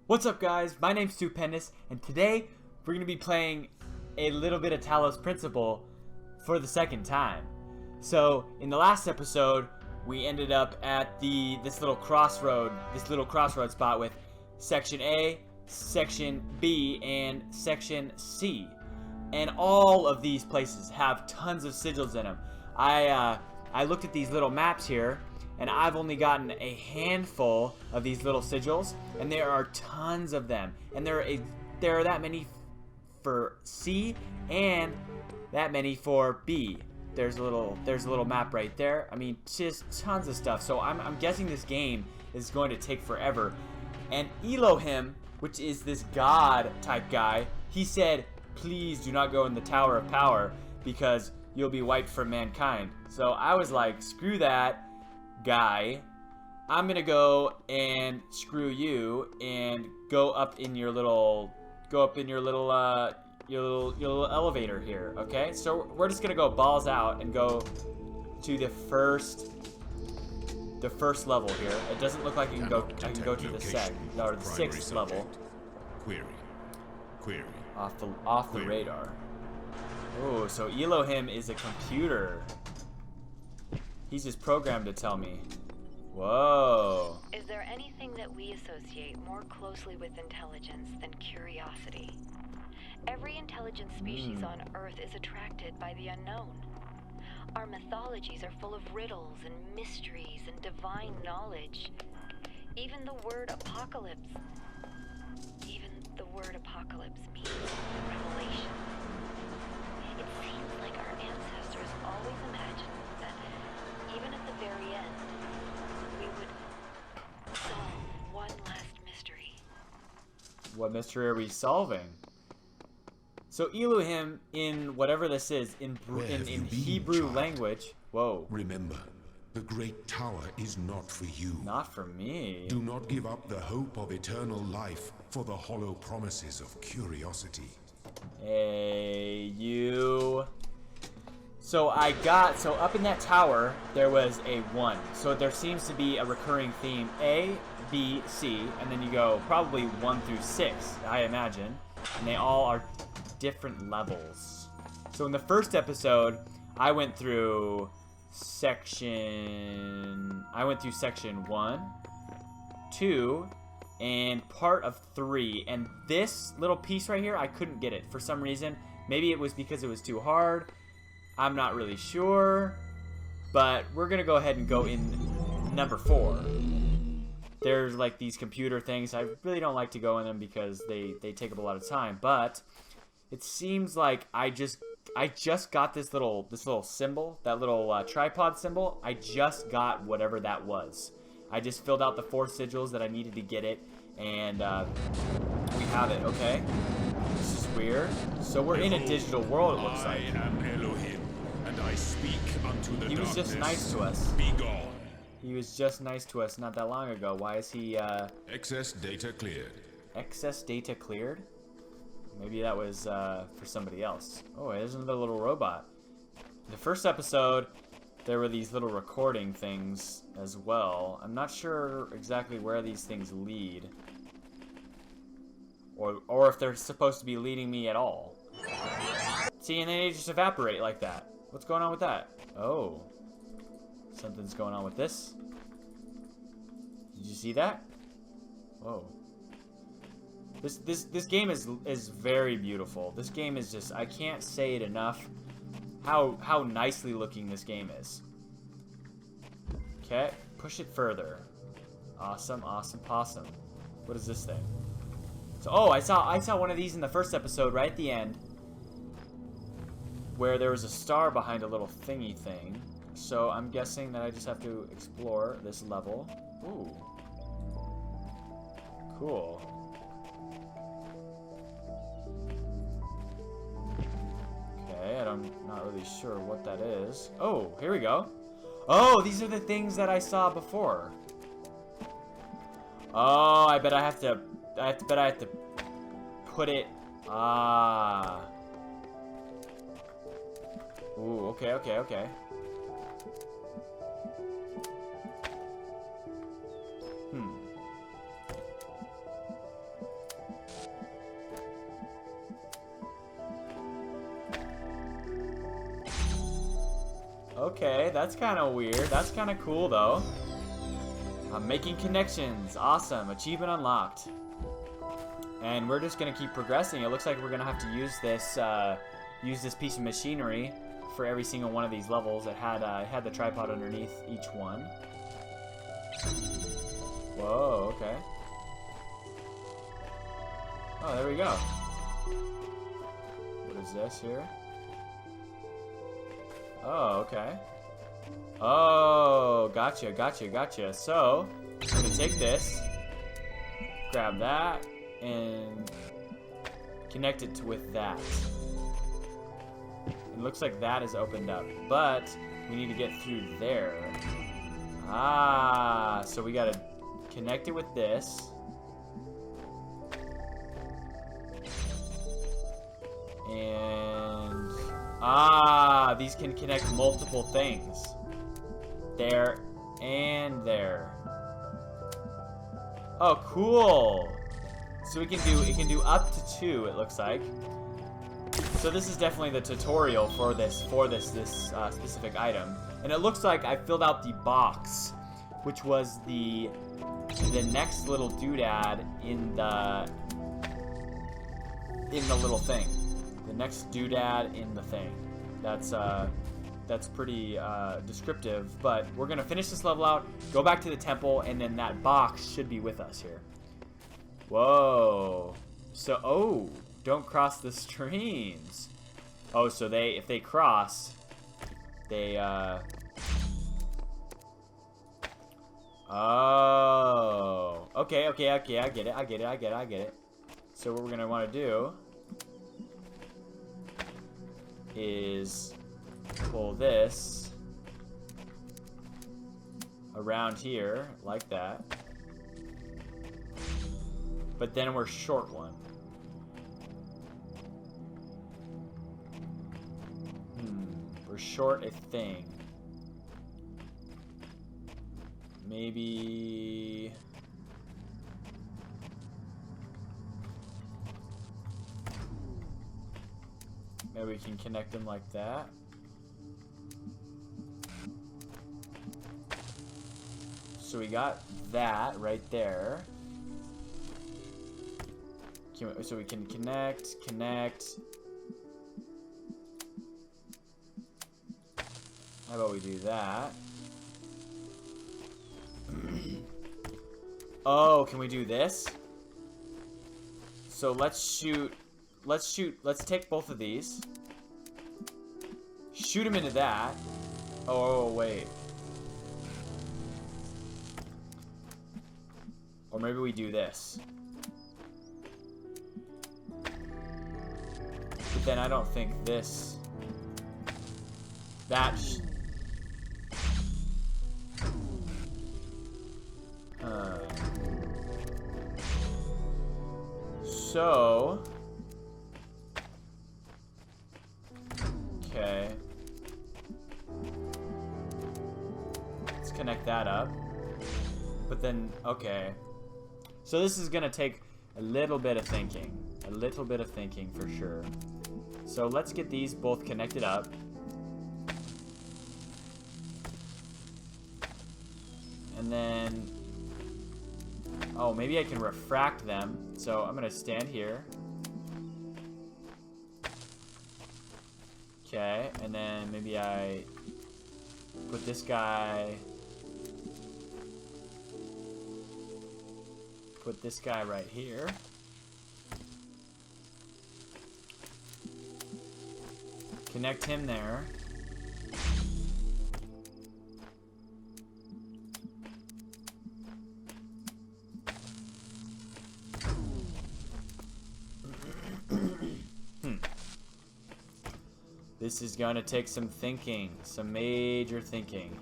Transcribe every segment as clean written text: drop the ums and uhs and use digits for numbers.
What's up, guys? My name's Stupendous, and today we're going to be playing a little bit of Talos Principle for the second time. So, in the last episode, we ended up at this little crossroad spot with Section A, Section B, and Section C. And all of these places have tons of sigils in them. I looked at these little maps here, and I've only gotten a handful of these little sigils, and there are tons of them. And there are that many for C and that many for B. There's a little map right there. I mean, just tons of stuff. So I'm guessing this game is going to take forever. And Elohim, which is this god type guy, he said, please do not go in the Tower of Power because you'll be wiped from mankind. So I was like, screw that guy. I'm gonna go and screw you and go up in your little elevator here. Okay, so we're just gonna go balls out and go to the first level here. It doesn't look like I can go to the sixth level. Query. Off the radar. Oh, so Elohim is a computer. He's just programmed to tell me. Whoa. Is there anything that we associate more closely with intelligence than curiosity? Every intelligent species on Earth is attracted by the unknown. Our mythologies are full of riddles and mysteries and divine knowledge. Even the word apocalypse means revelation. It seems like our ancestors always imagined that even at the very end, we would solve one last mystery. What mystery are we solving? So Elohim, in whatever this is, in Hebrew language. Whoa. Remember, the great tower is not for you. Not for me. Do not give up the hope of eternal life for the hollow promises of curiosity. Hey, you. So up in that tower, there was a 1. So there seems to be a recurring theme. A, B, C, and then you go probably 1 through 6, I imagine. And they all are different levels. So in the first episode, I went through section 1, 2, and part of 3. And this little piece right here, I couldn't get it for some reason. Maybe it was because it was too hard. I'm not really sure, but we're gonna go ahead and go in number 4. There's like these computer things. I really don't like to go in them because they take up a lot of time, but it seems like I just got this little symbol, that little tripod symbol. I just got whatever that was. I just filled out the 4 sigils that I needed to get it, and we have it. Okay, this is weird. So we're in a digital world, it looks like. I am Elohim, and I speak unto the darkness. He was just nice to us. Be gone. He was just nice to us not that long ago. Why is he, Excess data cleared. Excess data cleared? Maybe that was, for somebody else. Oh, there's another little robot. In the first episode, there were these little recording things as well. I'm not sure exactly where these things lead. Or if they're supposed to be leading me at all. See, and then they just evaporate like that. What's going on with that? Oh. Something's going on with this. Did you see that? Whoa. This game is very beautiful. This game is just, I can't say it enough how nicely looking this game is. Okay, push it further. Awesome possum. What is this thing? So, oh, I saw one of these in the first episode right at the end, where there was a star behind a little thingy thing. So I'm guessing that I just have to explore this level. Ooh. Cool. Okay, I'm not really sure what that is. Oh, here we go. Oh, these are the things that I saw before. Oh, I bet I have to put it. Ah. Ooh, okay. Okay, that's kind of weird. That's kind of cool, though. I'm making connections. Awesome. Achievement unlocked. And we're just going to keep progressing. It looks like we're going to have to use this piece of machinery for every single one of these levels. It had the tripod underneath each one. Whoa, okay. Oh, there we go. What is this here? Oh, okay. Oh, gotcha, gotcha, gotcha. So, I'm gonna take this, grab that, and connect it with that. It looks like that is opened up, but we need to get through there. Ah, so we gotta connect it with this. And these can connect multiple things. There and there. Oh, cool. So it can do up to 2, it looks like. So this is definitely the tutorial for this specific item. And it looks like I filled out the box, which was the next little doodad in the little thing. The next doodad in the thing. That's pretty descriptive, but we're gonna finish this level out, go back to the temple, and then that box should be with us here. Whoa. So, oh, don't cross the streams. Oh, so if they cross, they, oh. Okay, I get it. So what we're gonna wanna do is pull this around here like that, but then we're short one. We're short a thing. Maybe we can connect them like that. So we got that right there. So we can connect. How about we do that? Oh, can we do this? So let's take both of these. Shoot them into that. Oh, wait. Or maybe we do this. But then I don't think this... So... Okay. Let's connect that up. But then, okay. So this is gonna take a little bit of thinking. A little bit of thinking for sure. So let's get these both connected up. And then... Oh, maybe I can refract them. So I'm gonna stand here. Okay, and then maybe I put this guy... Put this guy right here. Connect him there. This is gonna take some thinking, some major thinking.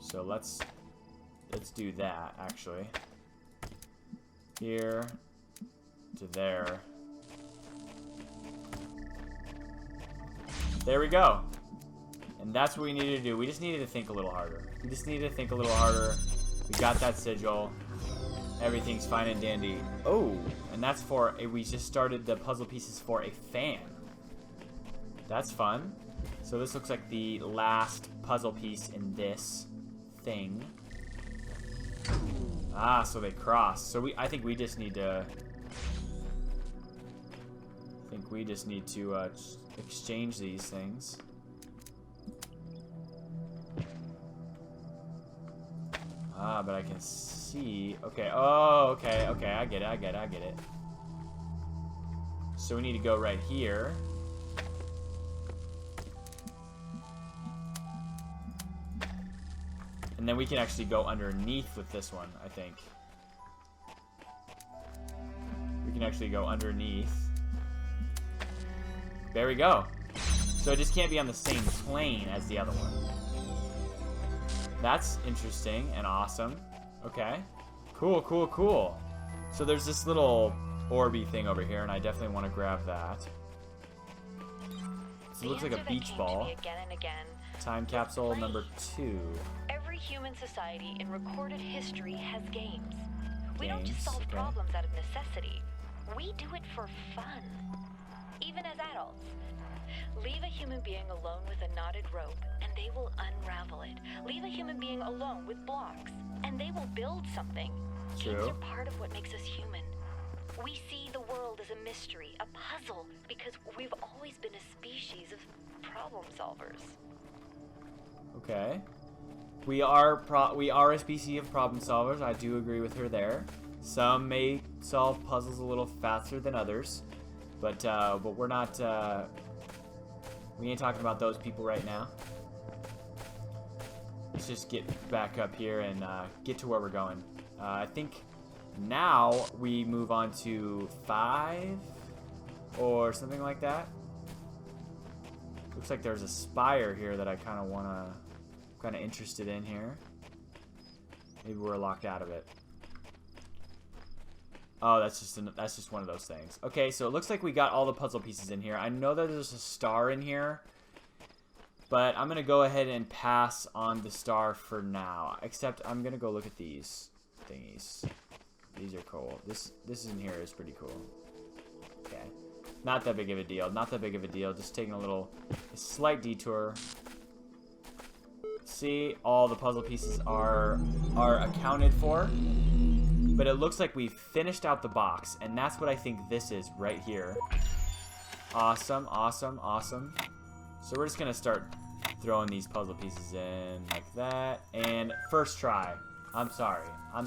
So let's do that, actually. Here to there. There we go. And that's what we needed to do. We just needed to think a little harder. We got that sigil. Everything's fine and dandy. Oh, and that's for we just started the puzzle pieces for a fan. That's fun. So this looks like the last puzzle piece in this thing. Ah, so they cross. So I think we just need to... exchange these things. Ah, but I can see... Okay, oh, okay, I get it. So we need to go right here. And then we can actually go underneath with this one, I think. We can actually go underneath. There we go. So it just can't be on the same plane as the other one. That's interesting and awesome. Okay. Cool. So there's this little orby thing over here, and I definitely want to grab that. So it looks like a beach ball. Again and again. Time capsule number 2. Every human society in recorded history has games. We don't just solve problems out of necessity. We do it for fun. Even as adults. Leave a human being alone with a knotted rope, and they will unravel it. Leave a human being alone with blocks, and they will build something. True. Games are part of what makes us human. We see the world as a mystery, a puzzle, because we've always been a species of problem solvers. Okay. We are a species of problem solvers. I do agree with her there. Some may solve puzzles a little faster than others, but we're not. We ain't talking about those people right now. Let's just get back up here and get to where we're going. I think now we move on to 5 or something like that. Looks like there's a spire here that I kind of interested in here. Maybe we're locked out of it. Oh, that's just one of those things. Okay, so it looks like we got all the puzzle pieces in here. I know that there's a star in here, but I'm gonna go ahead and pass on the star for now. Except I'm gonna go look at these thingies. These are cool. This in here is pretty cool. Okay, not that big of a deal. Not that big of a deal. Just taking a slight detour. See, all the puzzle pieces are accounted for. But it looks like we've finished out the box, and that's what I think this is right here. Awesome. So we're just gonna start throwing these puzzle pieces in like that. And first try. I'm sorry. I'm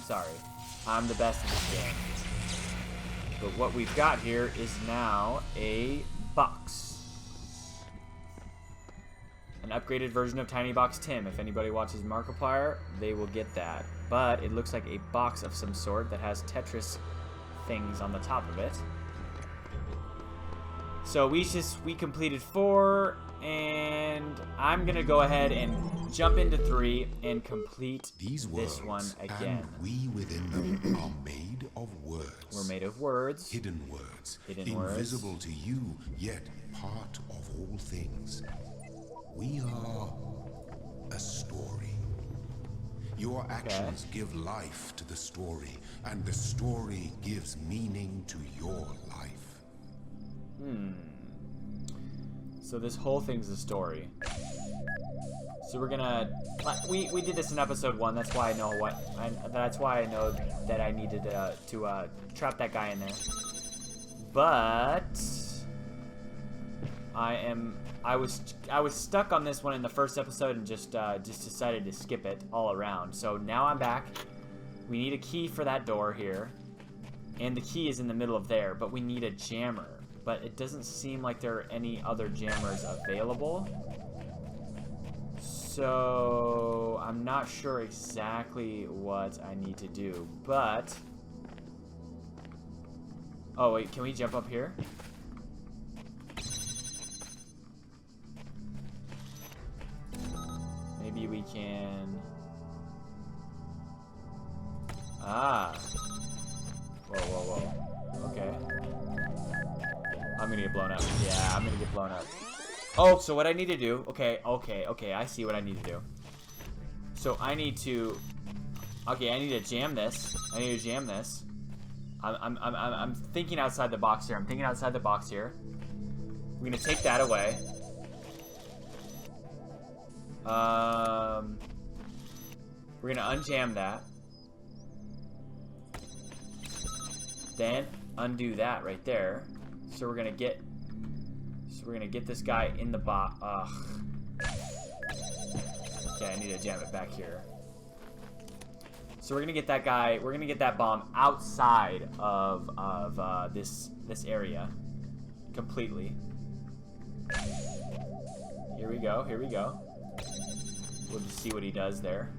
the best at this game. But what we've got here is now a box. An upgraded version of Tiny Box Tim. If anybody watches Markiplier, they will get that. But it looks like a box of some sort that has Tetris things on the top of it. So we completed 4, and I'm gonna go ahead and jump into 3 and complete These this one again. And we within them are made of words. We're made of words. Hidden words. Words. Invisible to you, yet part of all things. We are a story. Your actions give life to the story, and the story gives meaning to your life. So this whole thing's a story. So we're gonna... We did this in episode 1. That's why I know that's why I know that I needed to trap that guy in there. But I was stuck on this one in the first episode and just decided to skip it all around. So now I'm back. We need a key for that door here, and the key is in the middle of there. But we need a jammer. But it doesn't seem like there are any other jammers available. So I'm not sure exactly what I need to do. But oh wait, can we jump up here? Maybe we can... Ah. Whoa. Okay. I'm gonna get blown up. Yeah, I'm gonna get blown up. Oh, so what I need to do... Okay, I see what I need to do. So I need to... Okay, I need to jam this. I'm thinking outside the box here. We're gonna take that away. We're gonna unjam that. Then undo that right there. So we're gonna get this guy in the ugh. Okay, I need to jam it back here. So we're gonna get that guy. We're gonna get that bomb outside of this area completely. Here we go. Here we go. We'll just see what he does there.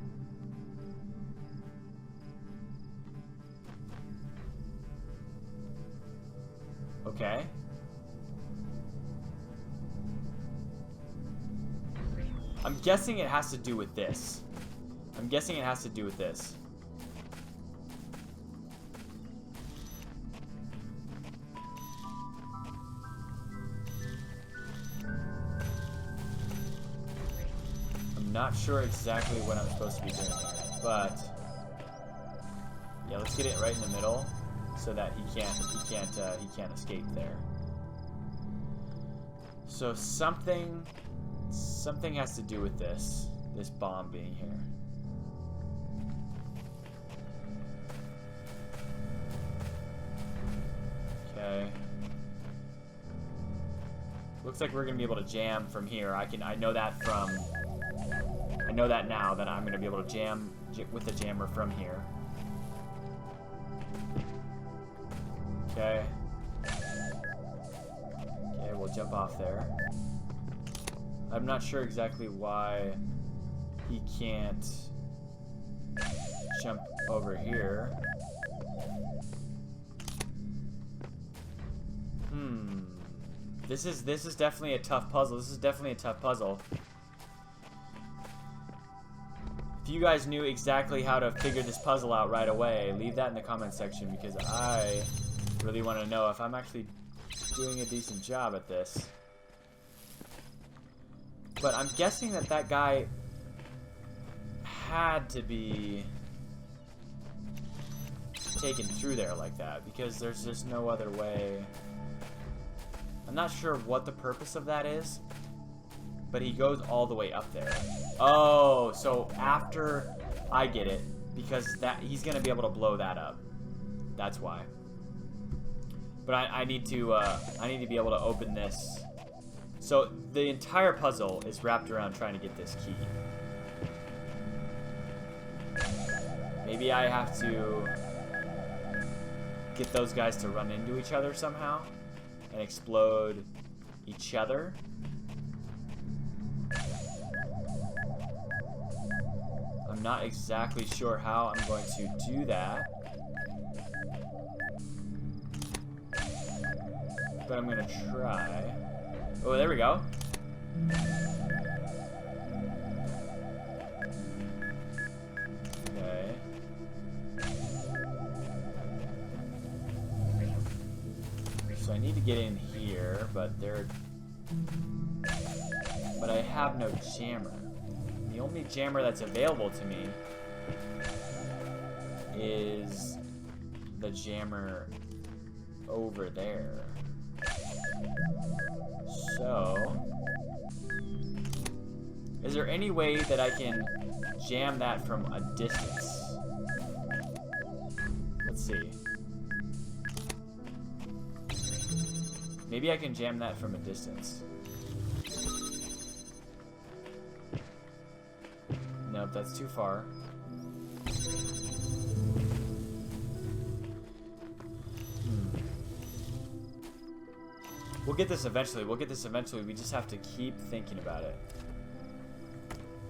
Okay. I'm guessing it has to do with this. I'm guessing it has to do with this. I'm not sure exactly what I'm supposed to be doing here, but yeah, let's get it right in the middle so that he can't escape there. So something has to do with this bomb being here. Okay. Looks like we're gonna be able to jam from here. I know that now that I'm gonna be able to jam with the jammer from here. Okay. Okay, we'll jump off there. I'm not sure exactly why he can't jump over here. This is definitely a tough puzzle. This is definitely a tough puzzle. If you guys knew exactly how to figure this puzzle out right away, leave that in the comment section, because I really want to know if I'm actually doing a decent job at this. But I'm guessing that guy had to be taken through there like that, because there's just no other way. I'm not sure what the purpose of that is, but he goes all the way up there. Oh, so after I get it, because he's gonna be able to blow that up. That's why. But I need to be able to open this. So the entire puzzle is wrapped around trying to get this key. Maybe I have to get those guys to run into each other somehow and explode each other. I'm not exactly sure how I'm going to do that, but I'm gonna try. Oh, there we go. Okay. So I need to get in here, but I have no jammer. The only jammer that's available to me is the jammer over there. So, is there any way that I can jam that from a distance? Let's see. Maybe I can jam that from a distance. Nope, that's too far. We'll get this eventually. We'll get this eventually. We just have to keep thinking about it.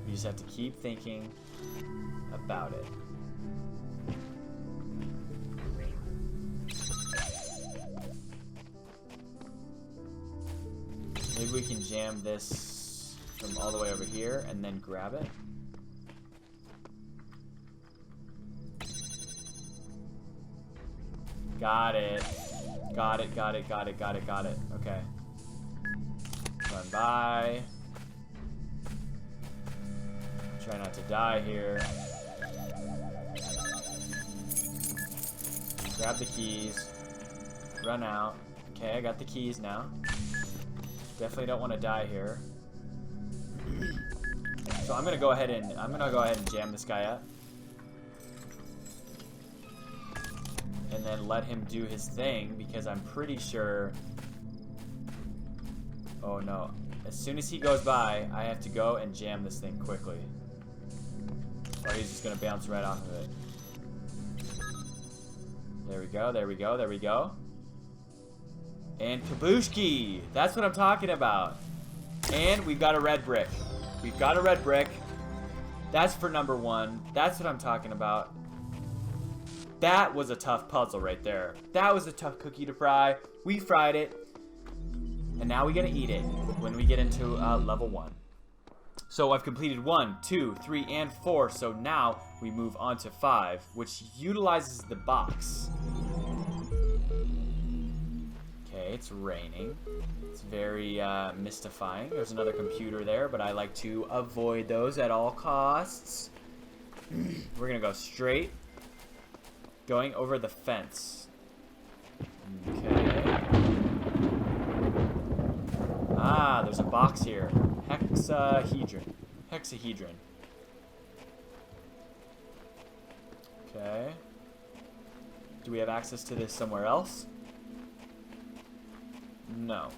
We just have to keep thinking about it. Maybe we can jam this from all the way over here and then grab it. Got it. Got it, got it, got it, got it, got it. Okay. Run by. Try not to die here. Grab the keys. Run out. Okay, I got the keys now. Definitely don't want to die here. So So I'm gonna go ahead and jam this guy up. And then let him do his thing, because I'm pretty sure... Oh no. As soon as he goes by, I have to go and jam this thing quickly. Or he's just gonna bounce right off of it. There we go, there we go, there we go. And kabushki! That's what I'm talking about. And we've got a red brick. We've got a red brick. That's for number 1. That's what I'm talking about. That was a tough puzzle right there. That was a tough cookie to fry. We fried it. And now we gotta eat it when we get into level 1. So I've completed 1, 2, 3, and 4. So now we move on to 5, which utilizes the box. Okay, it's raining. It's very mystifying. There's another computer there, but I like to avoid those at all costs. We're gonna go straight. Going over the fence. Okay. Ah, there's a box here. Hexahedron. Hexahedron. Okay. Do we have access to this somewhere else? No.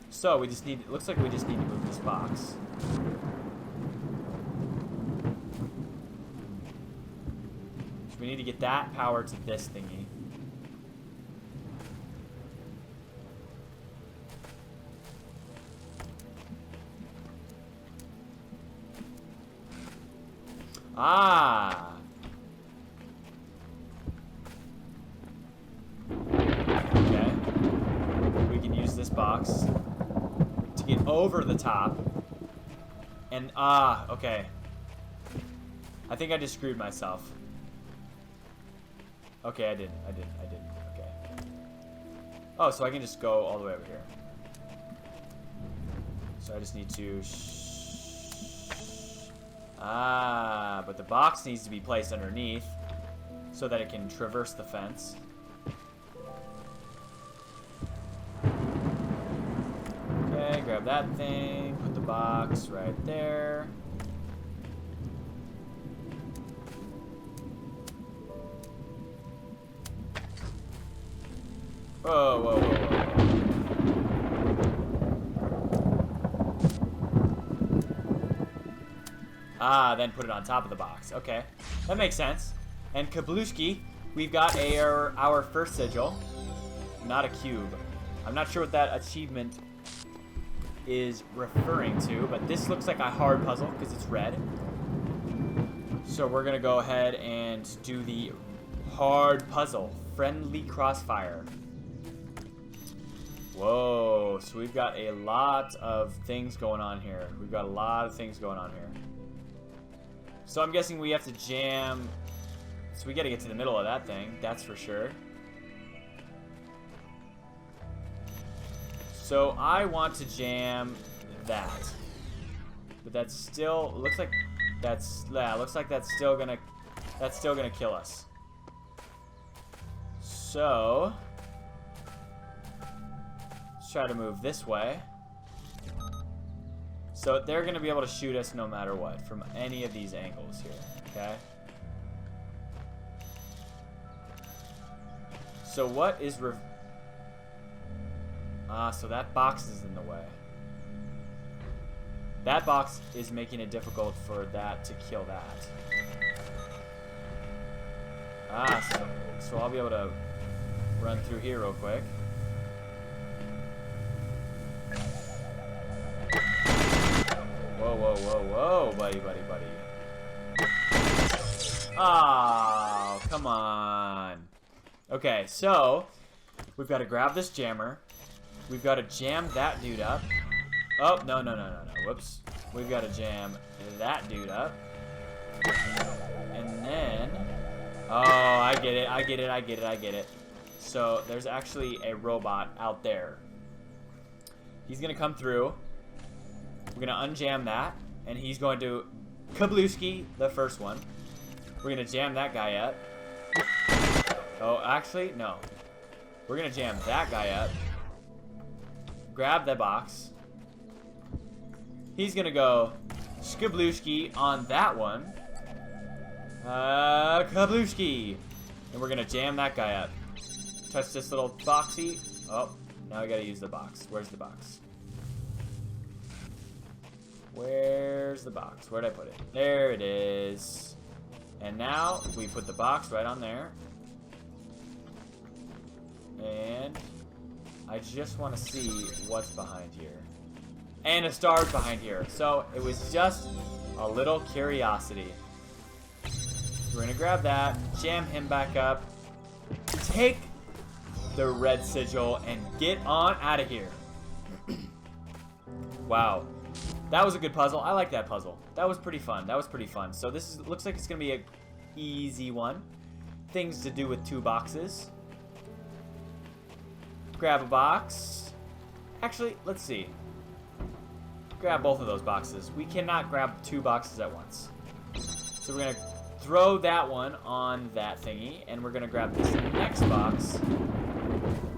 So we just need, it looks like we just need to move this box. So we need to get that power to this thingy. Ah! Okay. We can use this box to get over the top. And, okay. I think I just screwed myself. Okay, I didn't. Okay. Oh, so I can just go all the way over here. So I just need to... but the box needs to be placed underneath so that it can traverse the fence. Okay, grab that thing, put the box right there. Whoa, whoa, whoa, whoa. Then put it on top of the box. Okay, that makes sense. And Kablushki, we've got our first sigil. Not a cube. I'm not sure what that achievement is referring to, but this looks like a hard puzzle because it's red. So we're gonna go ahead and do the hard puzzle. Friendly crossfire. Whoa, so we've got a lot of things going on here. So I'm guessing we have to jam. So we gotta get to the middle of that thing, that's for sure. So I want to jam that. But that's still, looks like that's still gonna kill us. So let's try to move this way. So they're going to be able to shoot us no matter what from any of these angles here, okay? So what is so that box is in the way. That box is making it difficult for that to kill that. So I'll be able to run through here real quick. Whoa, whoa, whoa, whoa, buddy. Oh, come on. Okay, so we've got to grab this jammer. We've got to jam that dude up. Oh, no. Whoops. We've got to jam that dude up. And then... Oh, I get it. So there's actually a robot out there. He's going to come through. We're going to unjam that, and he's going to Kabluski, the first one. We're going to jam that guy up. Oh, actually, no. We're going to jam that guy up. Grab the box. He's going to go Skablooshki on that one. Kablooshki. And we're gonna jam that guy up. Touch this little boxy. Oh, now I gotta use the box. Where's the box? Where's the box? Where'd I put it? There it is. And now we put the box right on there. And I just want to see what's behind here. And a star's behind here. So it was just a little curiosity. We're gonna grab that, jam him back up, take the red sigil, and get on out of here. Wow. That was a good puzzle. I like that puzzle. That was pretty fun. That was pretty fun. So this looks like it's gonna be a easy one. Things to do with 2 boxes. Grab a box. Actually, let's see. Grab both of those boxes. We cannot grab 2 boxes at once. So we're gonna throw that one on that thingy, and we're gonna grab this next box.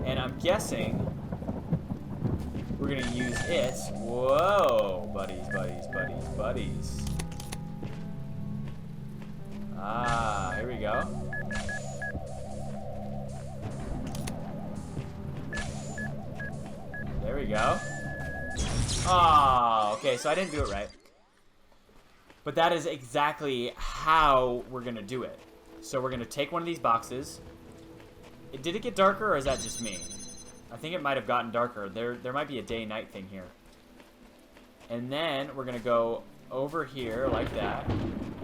And I'm guessing we're gonna use it. Whoa, buddies, buddies, buddies, buddies. Ah, here we go. There we go. Ah, okay, so I didn't do it right. But that is exactly how we're gonna do it. So we're gonna take one of these boxes. Did it get darker, or is that just me? I think it might have gotten darker. There might be a day-night thing here. And then we're gonna go over here like that.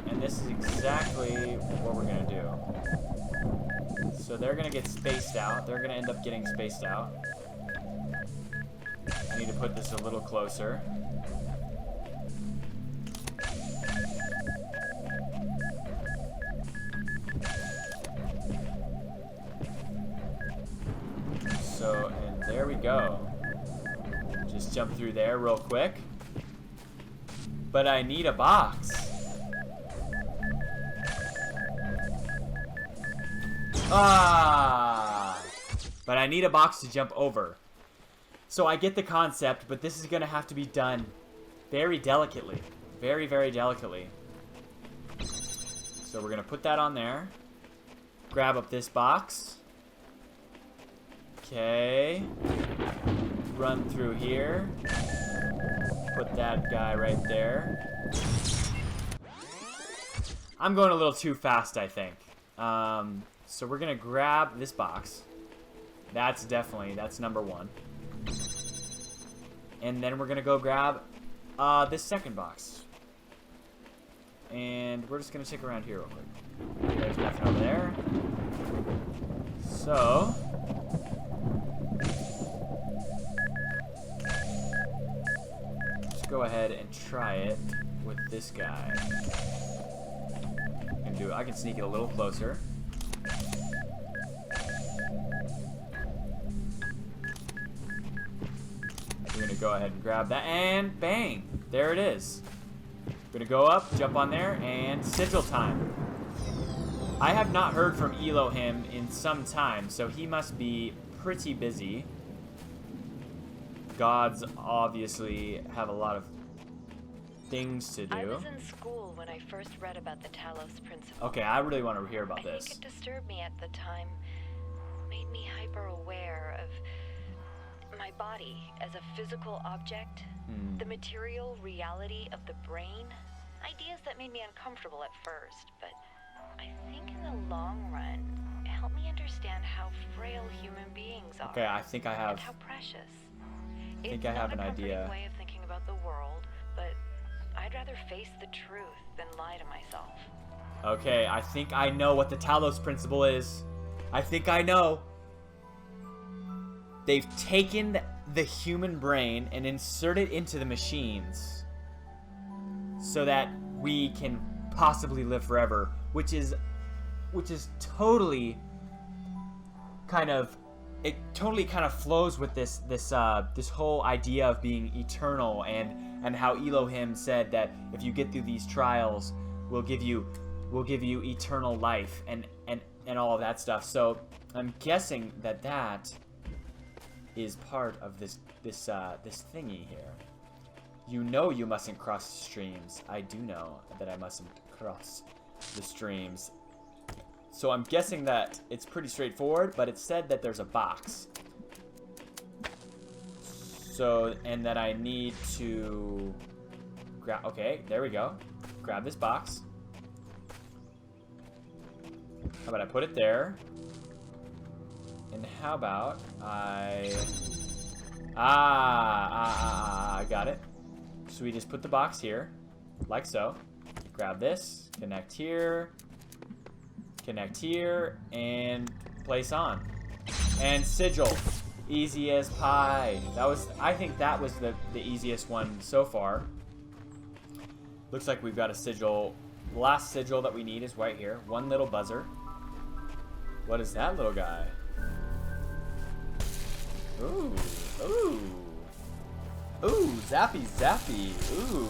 And this is exactly what we're gonna do. So they're gonna get spaced out. They're gonna end up getting spaced out. I need to put this a little closer. So, and there we go. Just jump through there real quick. But I need a box. Ah! But I need a box to jump over. So I get the concept, but this is going to have to be done very delicately. Very, very delicately. So we're going to put that on there. Grab up this box. Okay. Run through here. Put that guy right there. I'm going a little too fast, I think. So we're going to grab this box. That's number 1. And then we're going to go grab this second box. And we're just going to check around here real quick. There's nothing over there. So let's go ahead and try it with this guy. I can sneak it a little closer. We're gonna go ahead and grab that, and bang! There it is. We're gonna go up, jump on there, and sigil time. I have not heard from Elohim in some time, so he must be pretty busy. Gods obviously have a lot of things to do. I was in school when I first read about the Talos Principle. Okay, I really want to hear about this. I think it disturbed me at the time. Made me hyper-aware of my body as a physical object, the material reality of the brain. Ideas that made me uncomfortable at first, but I think in the long run, it helped me understand how frail human beings are. Okay, I think I have. And how precious. I think I have an idea. It's not a comforting way of thinking about the world, but I'd rather face the truth than lie to myself. Okay, I think I know what the Talos Principle is. I think I know. They've taken the human brain and inserted it into the machines so that we can possibly live forever, which is totally kind of, it totally kind of flows with this whole idea of being eternal, and how Elohim said that if you get through these trials, we'll give you eternal life and all of that stuff. So I'm guessing that is part of this thingy here. You know you mustn't cross the streams. I do know that I mustn't cross the streams. So I'm guessing that it's pretty straightforward, but it said that there's a box. So, and that I need to grab, okay, there we go. Grab this box. How about I put it there? And how about I I got it. So we just put the box here, like so. Grab this, connect here, and place on. And sigil. Easy as pie. I think that was the easiest one so far. Looks like we've got a sigil. The last sigil that we need is right here. One little buzzer. What is that little guy? Ooh, ooh. Ooh, zappy, zappy. Ooh.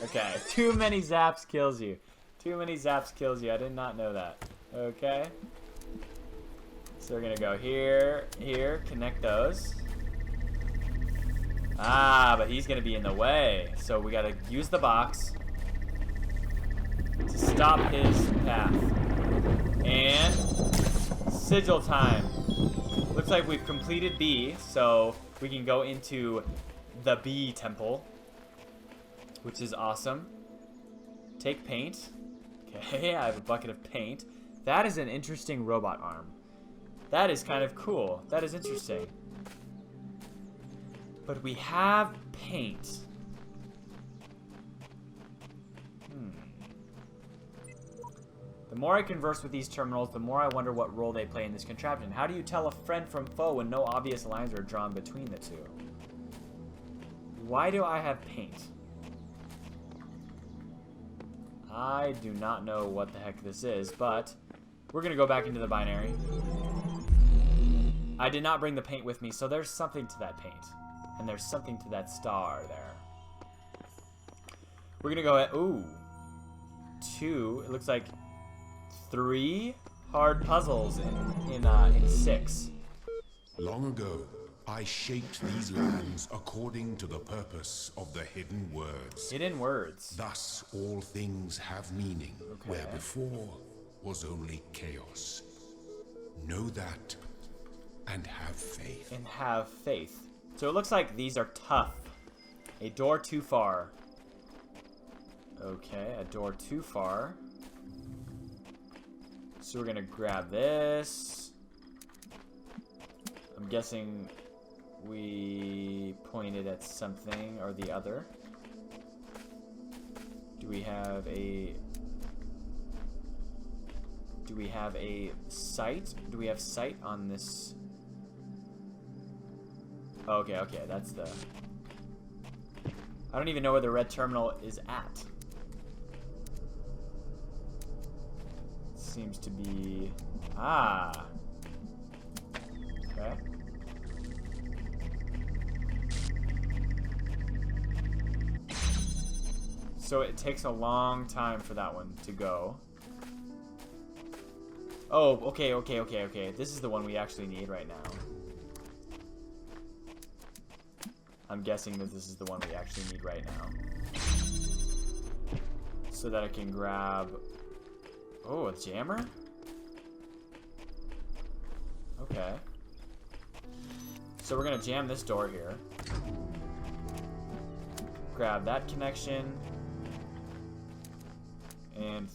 Okay, too many zaps kills you. Too many zaps kills you. I did not know that. Okay. So we're gonna go here, here, connect those. Ah, but he's gonna be in the way. So we gotta use the box to stop his path. And sigil time. Looks like we've completed B, so we can go into the B temple, which is awesome. Take paint. Okay, I have a bucket of paint. That is an interesting robot arm. That is kind of cool. That is interesting. But we have paint. The more I converse with these terminals, the more I wonder what role they play in this contraption. How do you tell a friend from foe when no obvious lines are drawn between the two? Why do I have paint? I do not know what the heck this is, but we're going to go back into the binary. I did not bring the paint with me, so there's something to that paint. And there's something to that star there. We're going to go at, ooh, 2, it looks like 3 hard puzzles in 6. Long ago, I shaped these lands according to the purpose of the hidden words. Hidden words. Thus, all things have meaning, Okay. where before was only chaos. Know that, and have faith. And have faith. So it looks like these are tough. A door too far. Okay, a door too far. So we're gonna grab this. I'm guessing we pointed at something or the other. Do we have a sight? Do we have sight on this? Okay, okay, that's the... I don't even know where the red terminal is at. Seems to be... Ah! Okay. So it takes a long time for that one to go. Oh, okay, okay, okay, okay. This is the one we actually need right now. I'm guessing that this is the one we actually need right now. So that I can grab... Oh, a jammer? Okay. So we're gonna jam this door here. Grab that connection. And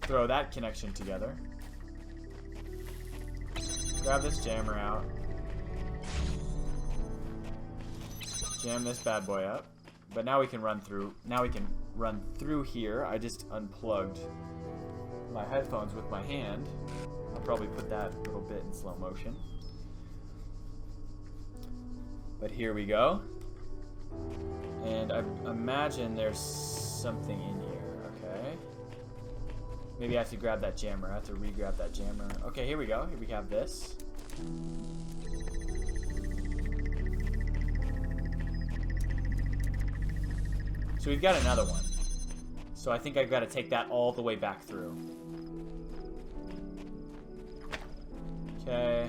throw that connection together. Grab this jammer out. Jam this bad boy up. But now we can run through. Now we can run through here. I just unplugged my headphones with my hand. I'll probably put that little bit in slow motion. But here we go. And I imagine there's something in here, okay? Maybe I have to grab that jammer. I have to re-grab that jammer. Okay, here we go. Here we have this. So we've got another one. So I think I've got to take that all the way back through. Okay.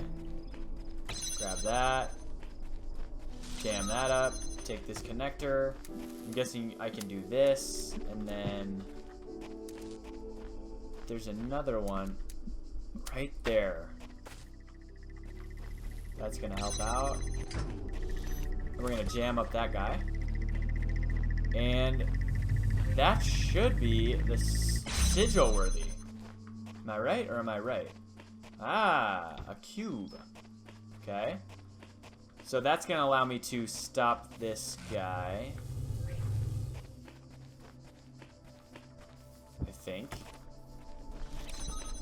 Grab that. Jam that up. Take this connector. I'm guessing I can do this, and then there's another one right there. That's gonna help out. We're gonna jam up that guy. And that should be the sigil worthy. Am I right or am I right? Ah, a cube. Okay. So that's gonna allow me to stop this guy. I think.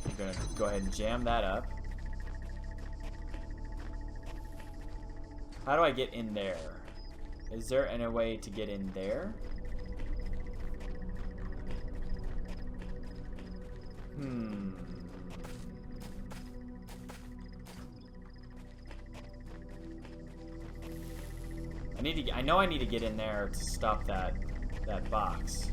I'm gonna go ahead and jam that up. How do I get in there? Is there any way to get in there? I know I need to get in there to stop that box.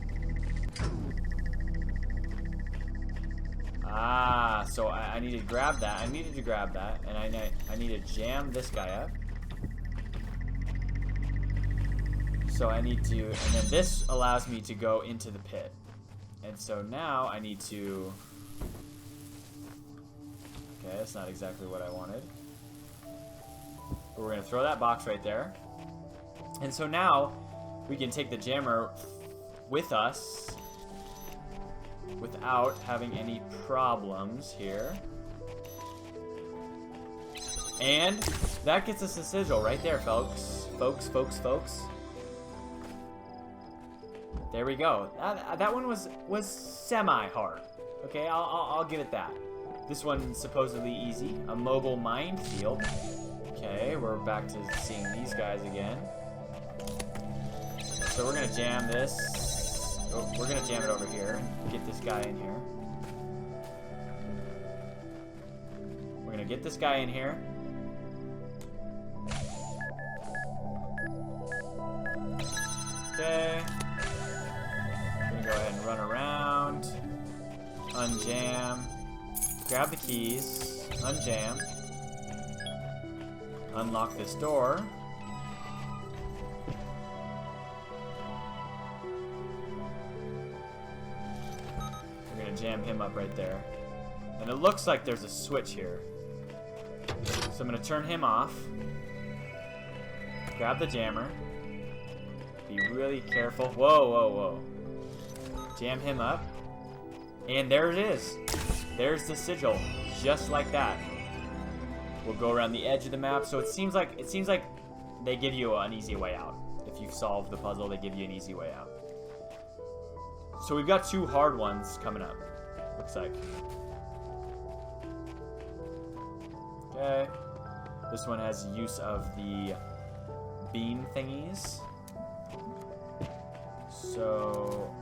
Ah, so I need to grab that. I needed to grab that, and I need to jam this guy up. So I need to, and then this allows me to go into the pit. And so now I need to, okay, that's not exactly what I wanted. But we're gonna throw that box right there. And so now we can take the jammer with us without having any problems here. And that gets us a sigil right there, folks. Folks. There we go. That one was semi-hard. Okay, I'll give it that. This one's supposedly easy. A mobile minefield. Okay, we're back to seeing these guys again. So we're gonna jam this. Oh, we're gonna jam it over here. Get this guy in here. We're gonna get this guy in here. Okay. Go ahead and run around, unjam, grab the keys, unjam, unlock this door. We're gonna jam him up right there. And it looks like there's a switch here. So I'm gonna turn him off, grab the jammer, be really careful. Whoa. Jam him up, and there it is. There's the sigil, just like that. We'll go around the edge of the map. So it seems like they give you an easy way out. If you solve the puzzle, they give you an easy way out. So we've got 2 hard ones coming up. Looks like. Okay. This one has use of the beam thingies. So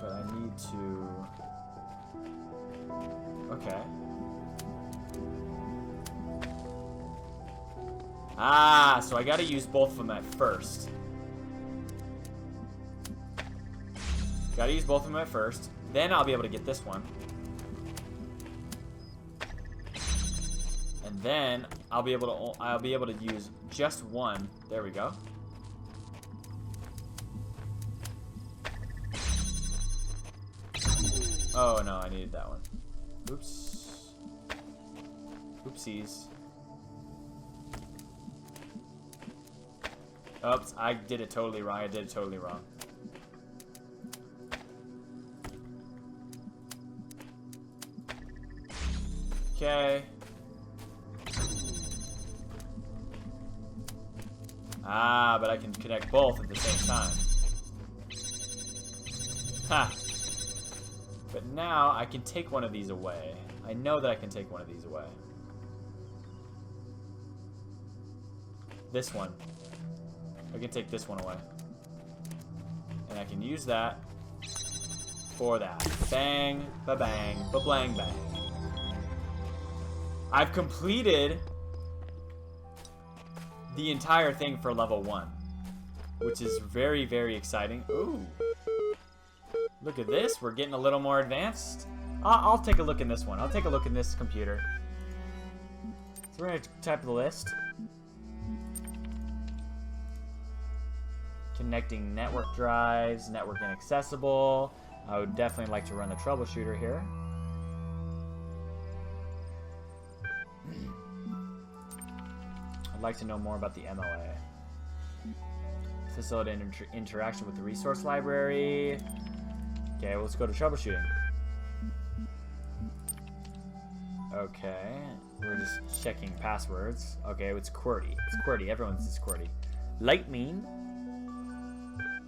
I need to... Okay. Ah, so I gotta use both of them at first. Gotta use both of them at first. Then I'll be able to get this one. And then I'll be able to use just one. There we go. Oh no, I needed that one. Oops. Oopsies. Oops, I did it totally wrong. Okay. Ah, but I can connect both at the same time. Ha! But now I can take one of these away. I know that I can take one of these away. This one. I can take this one away. And I can use that for that. Bang, ba-bang, ba-blang, bang. I've completed the entire thing for level 1, which is very, very exciting. Ooh. Look at this. We're getting a little more advanced. I'll take a look in this one. I'll take a look in this computer So we're going to type the list. Connecting network drives, network inaccessible. I would definitely like to run the troubleshooter here. I'd like to know more about the MLA. Facilitate interaction with the resource library. Okay, let's go to troubleshooting. Okay, we're just checking passwords. Okay, it's QWERTY. It's QWERTY. Everyone says QWERTY. Lightning.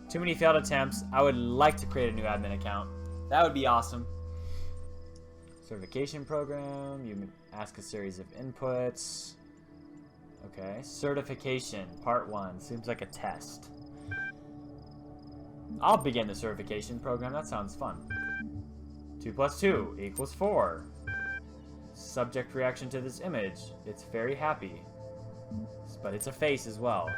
Too many failed attempts. I would like to create a new admin account. That would be awesome. Certification program. You ask a series of inputs. Okay. Certification, part 1. Seems like a test. I'll begin the certification program. That sounds fun. 2 plus 2 equals 4. Subject reaction to this image. It's very happy. But it's a face as well.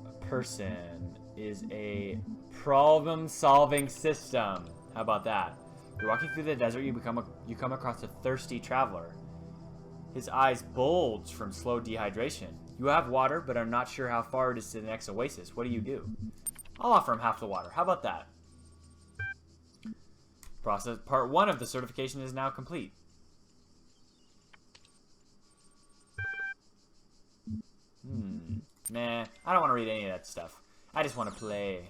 A person is a problem-solving system. How about that? You're walking through the desert, you come across a thirsty traveler. His eyes bulge from slow dehydration. You have water, but are not sure how far it is to the next oasis. What do? I'll offer him half the water. How about that? Process part 1 of the certification is now complete. Nah, I don't want to read any of that stuff. I just want to play.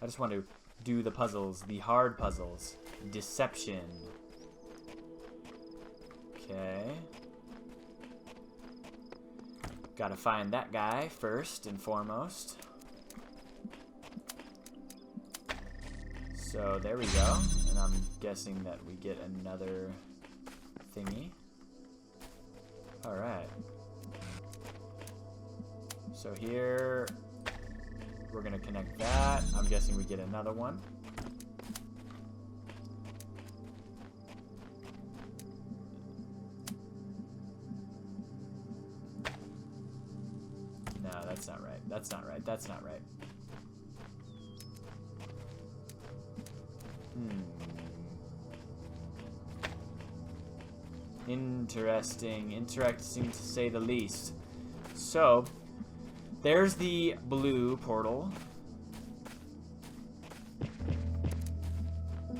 I just want to do the puzzles, the hard puzzles. Deception. Okay. Gotta find that guy first and foremost. So there we go. And I'm guessing that we get another thingy. Alright. So here, we're going to connect that. I'm guessing we get another one. No, that's not right. That's not right. That's not right. Interesting to say the least. So, there's the blue portal.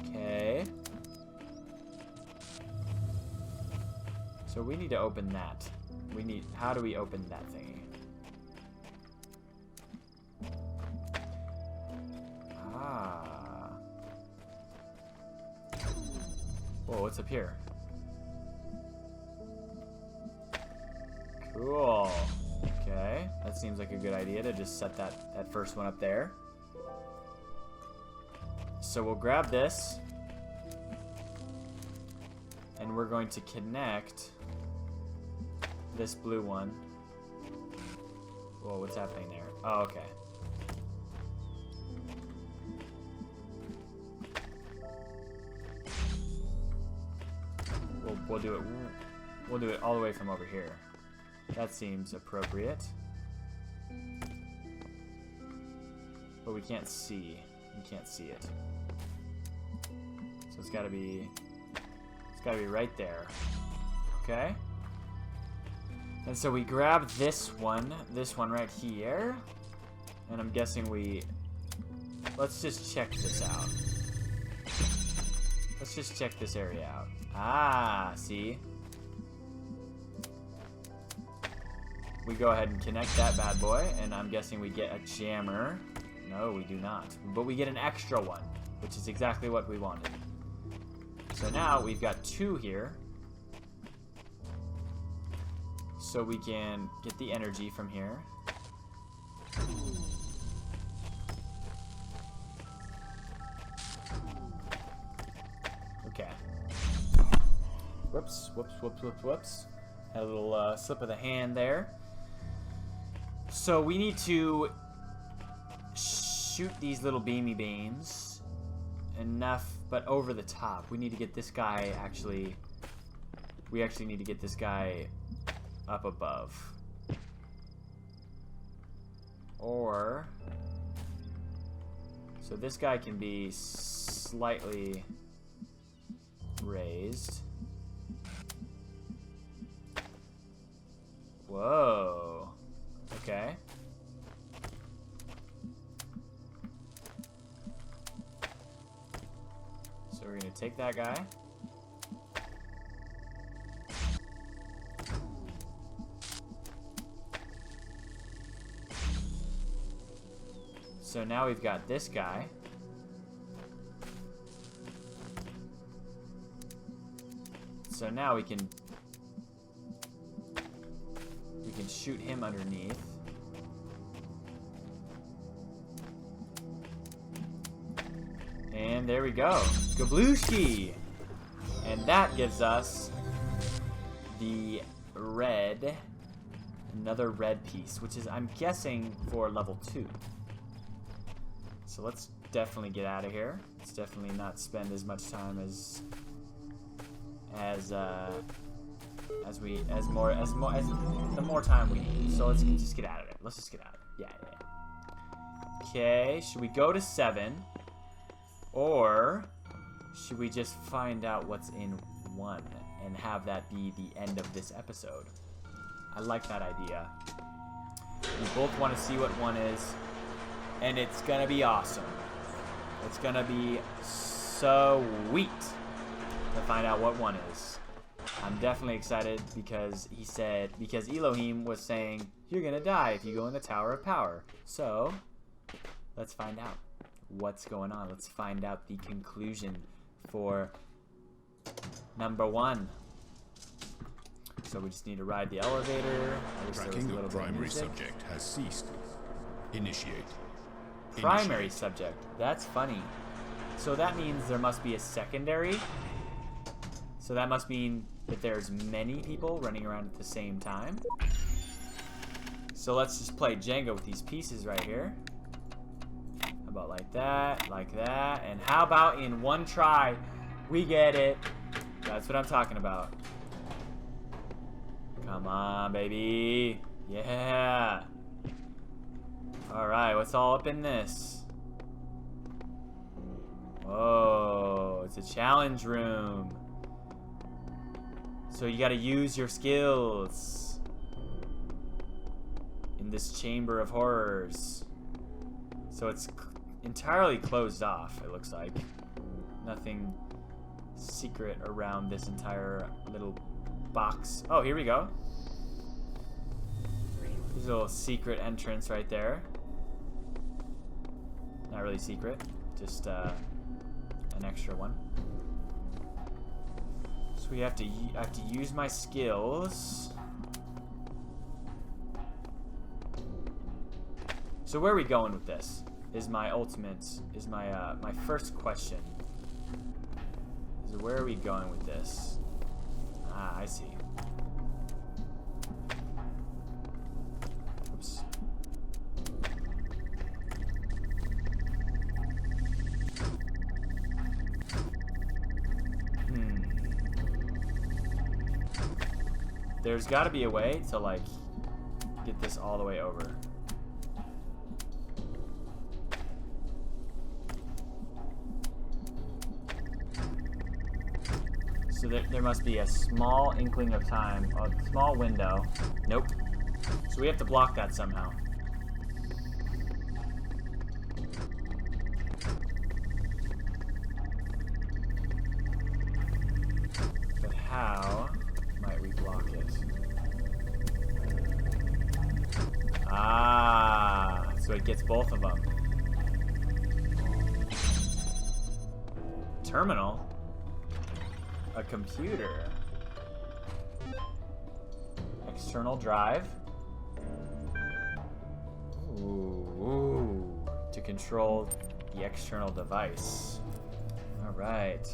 Okay. So we need to open that. How do we open that thingy? Ah. Whoa, what's up here? Cool. Okay, that seems like a good idea to just set that first one up there. So we'll grab this, and we're going to connect this blue one. Whoa, what's happening there? Oh, okay. We'll do it. We'll do it all the way from over here. That seems appropriate. But we can't see. We can't see it. So it's gotta be right there. Okay? And so we grab this one right here. And I'm guessing let's just check this out. Let's just check this area out. Ah, see? We go ahead and connect that bad boy, and I'm guessing we get a jammer. No, we do not. But we get an extra one, which is exactly what we wanted. So now we've got 2 here. So we can get the energy from here. Okay. Whoops. Had a little slip of the hand there. So we need to shoot these little beamy beams enough, but over the top. We need to get this guy we actually need to get this guy up above. Or, so this guy can be slightly raised. Whoa. Okay. So we're gonna take that guy. So now we've got this guy. So now we can shoot him underneath. And there we go. Gablooshki! And that gives us the red, another red piece, which is, I'm guessing, for level 2. So let's definitely get out of here. Let's definitely not spend as much time as the more time we need. So let's just get out of it. Let's just get out of it. Yeah. Okay, should we go to 7? Or should we just find out what's in 1 and have that be the end of this episode? I like that idea. We both want to see what 1 is, and it's gonna be awesome. It's gonna be sweet to find out what 1 is. I'm definitely excited because Elohim was saying, you're gonna die if you go in the Tower of Power. So, let's find out what's going on. Let's find out the conclusion for number 1. So we just need to ride the elevator. Tracking of primary subject has ceased. Initiate. Primary subject. That's funny. So that means there must be a secondary. So that must mean that there's many people running around at the same time. So let's just play Jenga with these pieces right here. How about like that, and how about in 1 try, we get it. That's what I'm talking about. Come on, baby. Yeah. Alright, what's all up in this? Oh, it's a challenge room. So you gotta use your skills in this chamber of horrors. So it's entirely closed off, it looks like. Nothing secret around this entire little box. Oh, here we go. There's a little secret entrance right there. Not really secret, just an extra one. So I have to use my skills. So where are we going with this? Is my my first question. So where are we going with this? Ah, I see. Oops. There's got to be a way to, like, get this all the way over. So there must be a small inkling of time, a small window. Nope. So we have to block that somehow. But how might we block it? Ah, so it gets both of them. Terminal? A computer. External drive. Ooh. To control the external device. Alright.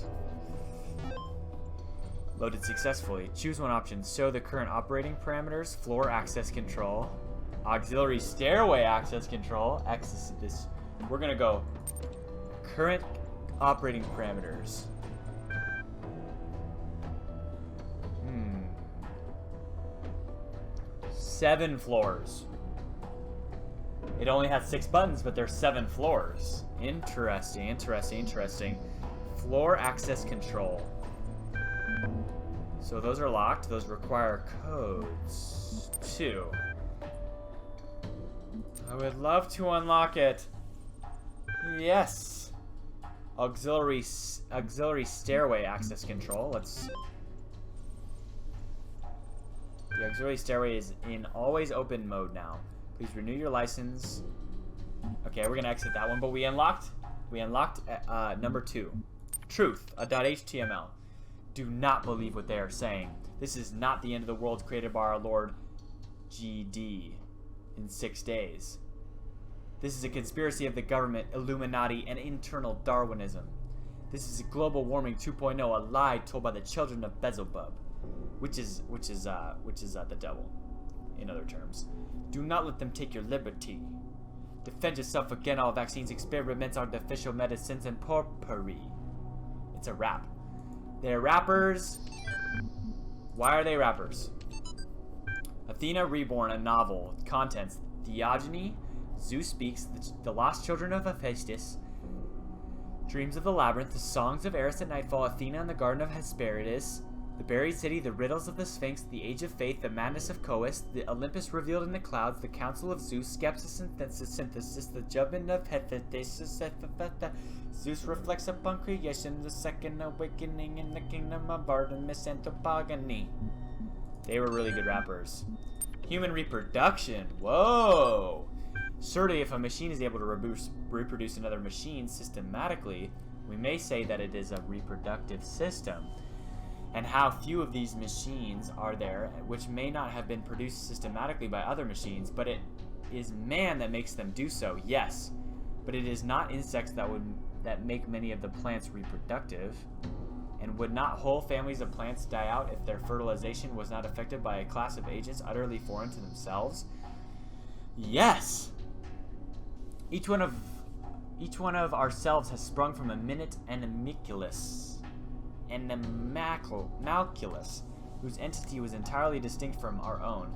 Loaded successfully. Choose one option. Show the current operating parameters. Floor access control. Auxiliary stairway access control. Access this. We're gonna go current operating parameters. 7 floors. It only has 6 buttons, but there's 7 floors. Interesting, interesting, interesting. Floor access control. So those are locked. Those require codes. 2. I would love to unlock it. Yes. Auxiliary stairway access control. Let's... The auxiliary stairway is in always open mode now. Please renew your license. Okay, we're gonna exit that one, but we unlocked number 2. Truth, a .html. Do not believe what they are saying. This is not the end of the world created by our Lord GD in 6 days. This is a conspiracy of the government, Illuminati, and internal Darwinism. This is a global warming 2.0, a lie told by the children of Beelzebub, which is the devil, in other terms. Do not let them take your liberty. Defend yourself against all vaccines, experiments, artificial medicines, and potpourri. It's a rap. They're rappers. Why are they rappers? Athena Reborn, a novel. Contents: Theogony, Zeus Speaks, the Lost Children of Hephaestus, Dreams of the Labyrinth, The Songs of Eris at Nightfall, Athena in the Garden of Hesperides, The Buried City, The Riddles of the Sphinx, The Age of Faith, The Madness of Coeus, The Olympus Revealed in the Clouds, The Council of Zeus, Skepsis and Synthesis, The Judgment of Hephaestus, Zeus reflects upon creation, The Second Awakening in the Kingdom of Artemis, and Topogony. They were really good rappers. Human reproduction. Whoa! Surely if a machine is able to reproduce another machine systematically, we may say that it is a reproductive system. And how few of these machines are there which may not have been produced systematically by other machines, but it is man that makes them do so, yes. But it is not insects that make many of the plants reproductive. And would not whole families of plants die out if their fertilization was not affected by a class of agents utterly foreign to themselves? Yes! Each one of ourselves has sprung from a minute animalculus, whose entity was entirely distinct from our own,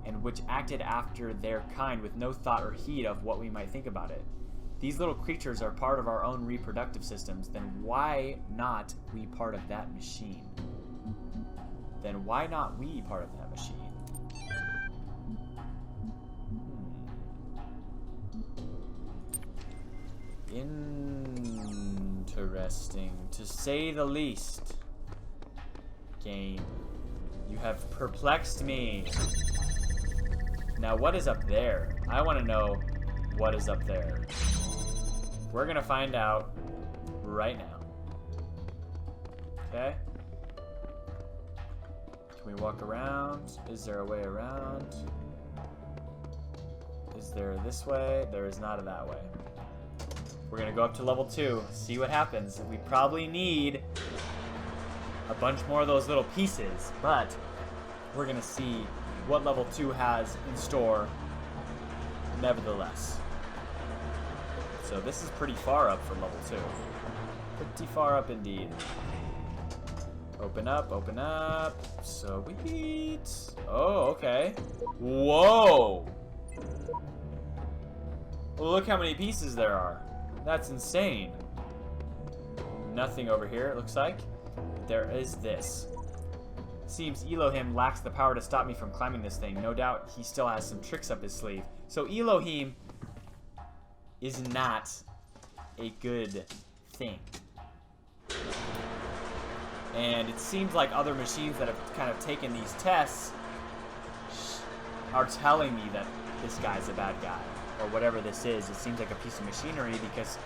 and which acted after their kind with no thought or heed of what we might think about it. These little creatures are part of our own reproductive systems, then why not we part of that machine? Then why not we part of that machine? Interesting, to say the least. Game, you have perplexed me. Now what is up there? I want to know what is up there. We're gonna find out right now. Okay? Can we walk around? Is there a way around? Is there this way? There is not a that way. We're gonna go up to level 2, see what happens. We probably need a bunch more of those little pieces, but we're gonna see what level 2 has in store nevertheless. So this is pretty far up for level 2. Pretty far up indeed. Open up, open up. Sweet. Oh, okay. Whoa! Look how many pieces there are. That's insane. Nothing over here, it looks like. There is this. Seems Elohim lacks the power to stop me from climbing this thing. No doubt he still has some tricks up his sleeve. So Elohim is not a good thing. And it seems like other machines that have kind of taken these tests are telling me that this guy's a bad guy. Or whatever this is. It seems like a piece of machinery because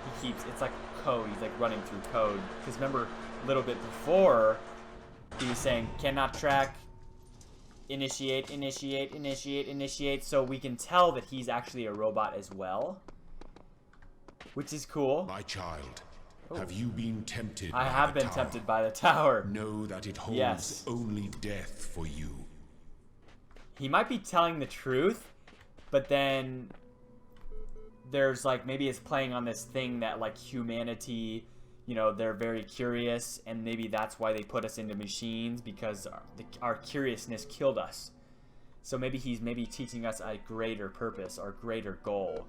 he keeps, it's like code. He's like running through code. Because remember, a little bit before, he was saying, cannot track, initiate. So we can tell that he's actually a robot as well. Which is cool. My child, have you been tempted I by have the been tower? Tempted by the tower. Know that it holds Yes. only death for you. He might be telling the truth, but then there's like, maybe it's playing on this thing that like humanity, you know, they're very curious, and maybe that's why they put us into machines, because our curiousness killed us. So maybe he's teaching us a greater purpose or greater goal.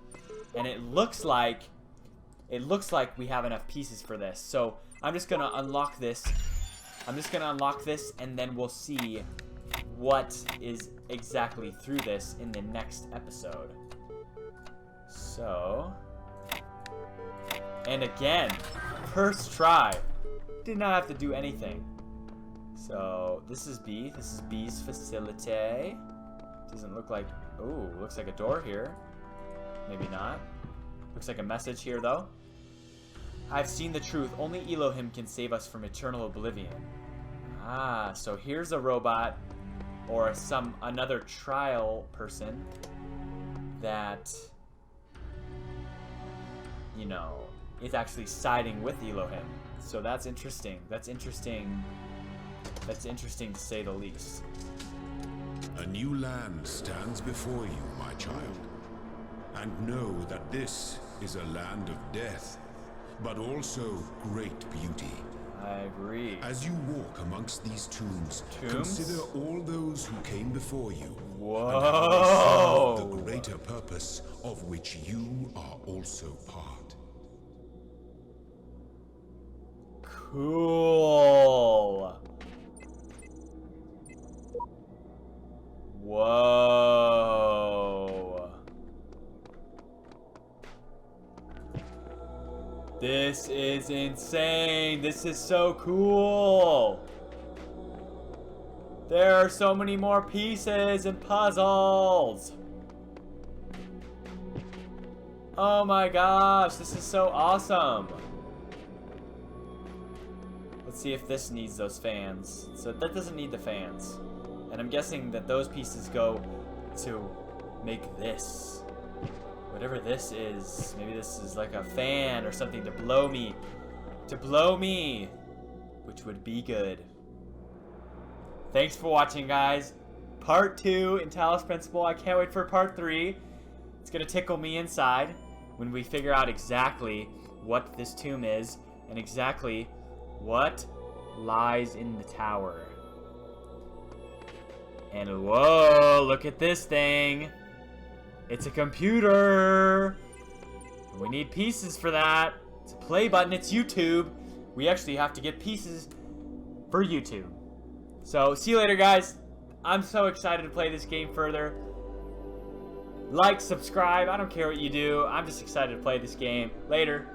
And it looks like we have enough pieces for this. So I'm just gonna unlock this I'm just gonna unlock this, and then we'll see what is exactly through this in the next episode. So, and again, first try. Did not have to do anything. So this is B. This is B's facility. Doesn't look like. Ooh, looks like a door here. Maybe not. Looks like a message here though. I've seen the truth. Only Elohim can save us from eternal oblivion. Ah, so here's a robot or another trial person that, you know, is actually siding with Elohim. So that's interesting. That's interesting. That's interesting to say the least. A new land stands before you, my child. And know that this is a land of death, but also great beauty. I agree. As you walk amongst these tombs, consider all those who came before you. Whoa! And how they serve the greater purpose of which you are also part. Cool. Whoa. This is insane. This is so cool. There are so many more pieces and puzzles. Oh my gosh, this is so awesome. Let's see if this needs those fans. So that doesn't need the fans. And I'm guessing that those pieces go to make this. Whatever this is. Maybe this is like a fan or something to blow me. To blow me. Which would be good. Thanks for watching, guys. Part 2 in Talos Principle. I can't wait for part 3. It's gonna tickle me inside when we figure out exactly what this tomb is and exactly what lies in the tower. And whoa, look at this thing. It's a computer. We need pieces for that. It's a play button. It's YouTube. We actually have to get pieces for YouTube. So, see you later, guys. I'm so excited to play this game further. Like, subscribe. I don't care what you do. I'm just excited to play this game. Later.